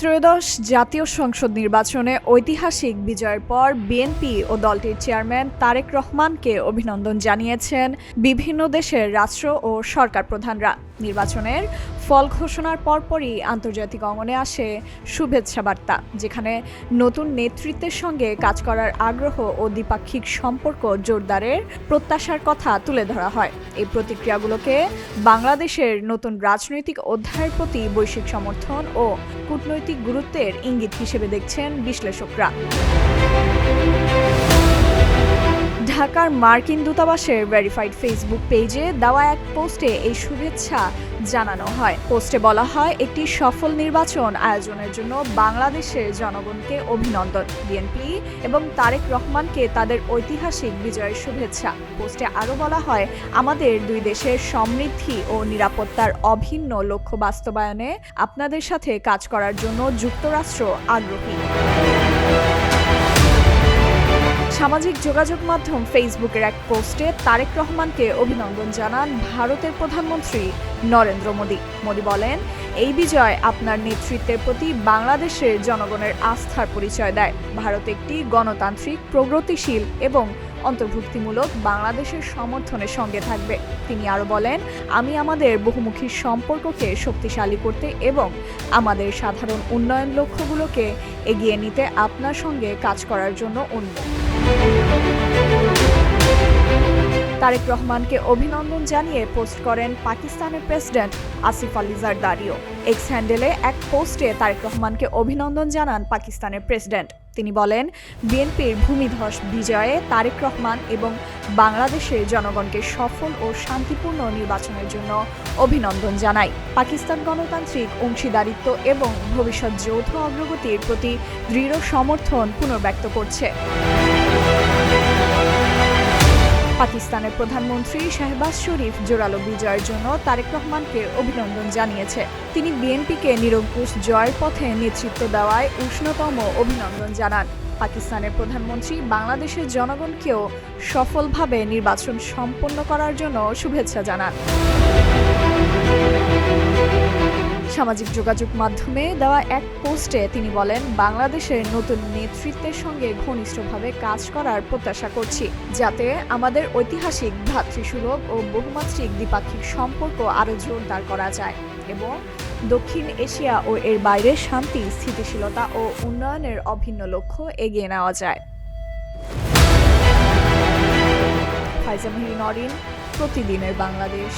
ত্রয়োদশ জাতীয় সংসদ নির্বাচনে ঐতিহাসিক বিজয়ের পর বিএনপি ও দলটির চেয়ারম্যান তারেক রহমানকে অভিনন্দন জানিয়েছেন বিভিন্ন দেশের রাষ্ট্র ও সরকার প্রধানরা। নির্বাচনের ফল ঘোষণার পরপরই আন্তর্জাতিক অঙ্গনে আসে শুভেচ্ছা বার্তা, যেখানে নতুন নেতৃত্বের সঙ্গে কাজ করার আগ্রহ ও দ্বিপাক্ষিক সম্পর্ক জোরদারের প্রত্যাশার কথা তুলে ধরা হয়। এই প্রতিক্রিয়াগুলোকে বাংলাদেশের নতুন রাজনৈতিক অধ্যায়ের প্রতি বৈশ্বিক সমর্থন ও কূটনৈতিক গুরুত্বের ইঙ্গিত হিসেবে দেখছেন বিশ্লেষকরা। ঢাকার মার্কিন দূতাবাসের ভেরিফাইড ফেসবুক পেজে দেওয়া এক পোস্টে এই শুভেচ্ছা জানানো হয়। পোস্টে বলা হয়, একটি সফল নির্বাচন আয়োজনের জন্য বাংলাদেশের জনগণকে অভিনন্দন। বিএনপি এবং তারেক রহমানকে তাদের ঐতিহাসিক বিজয়ের শুভেচ্ছা। পোস্টে আরও বলা হয়, আমাদের দুই দেশের সমৃদ্ধি ও নিরাপত্তার অভিন্ন লক্ষ্য বাস্তবায়নে আপনাদের সাথে কাজ করার জন্য যুক্তরাষ্ট্র আগ্রহী। সামাজিক যোগাযোগ মাধ্যম ফেসবুকের এক পোস্টে তারেক রহমানকে অভিনন্দন জানান ভারতের প্রধানমন্ত্রী নরেন্দ্র মোদি। মোদি বলেন, এই বিজয় আপনার নেতৃত্বের প্রতি বাংলাদেশের জনগণের আস্থার পরিচয় দেয়। ভারত একটি গণতান্ত্রিক, প্রগতিশীল এবং অন্তর্ভুক্তিমূলক বাংলাদেশের সমর্থনের সঙ্গে থাকবে। তিনি আরও বলেন, আমি আমাদের বহুমুখী সম্পর্ককে শক্তিশালী করতে এবং আমাদের সাধারণ উন্নয়ন লক্ষ্যগুলোকে এগিয়ে নিতে আপনার সঙ্গে কাজ করার জন্য উন্মুখ। তারেক রহমানকে অভিনন্দন জানিয়ে পোস্ট করেন পাকিস্তানের প্রেসিডেন্ট আসিফ আলী জারদারিও। এক্স হ্যান্ডেলে এক পোস্টে তারেক রহমানকে অভিনন্দন জানান পাকিস্তানের প্রেসিডেন্ট। তিনি বলেন, বিএনপির ভূমিধস বিজয়ে তারেক রহমান এবং বাংলাদেশের জনগণকে সফল ও শান্তিপূর্ণ নির্বাচনের জন্য অভিনন্দন জানাই। পাকিস্তান গণতান্ত্রিক অংশীদারিত্ব এবং ভবিষ্যৎ যৌথ অগ্রগতির প্রতি দৃঢ় সমর্থন পুনর্ব্যক্ত করছে। পাকিস্তানের প্রধানমন্ত্রী শাহবাজ শরীফ জোরালো বিজয়ের জন্য তারেক রহমানকে অভিনন্দন জানিয়েছে। তিনি বিএনপিকে নিরঙ্কুশ জয়ের পথে নেতৃত্ব দেওয়ায় উষ্ণতম অভিনন্দন জানান। পাকিস্তানের প্রধানমন্ত্রী বাংলাদেশের জনগণকেও সফলভাবে নির্বাচন সম্পন্ন করার জন্য শুভেচ্ছা জানান। সামাজিক যোগাযোগ মাধ্যমে দেওয়া এক পোস্টে তিনি বলেন, বাংলাদেশের নতুন নেতৃত্বের সঙ্গে ঘনিষ্ঠভাবে কাজ করার প্রত্যাশা করছি, যাতে আমাদের ঐতিহাসিক ভ্রাতৃসুলভ ও বহুমাত্রিক দ্বিপাক্ষিক সম্পর্ক আরও জোরদার করা যায় এবং দক্ষিণ এশিয়া ও এর বাইরে শান্তি, স্থিতিশীলতা ও উন্নয়নের অভিন্ন লক্ষ্য এগিয়ে নেওয়া যায়। ফাইজা মেহেরি নরিন, প্রতিদিনের বাংলাদেশ।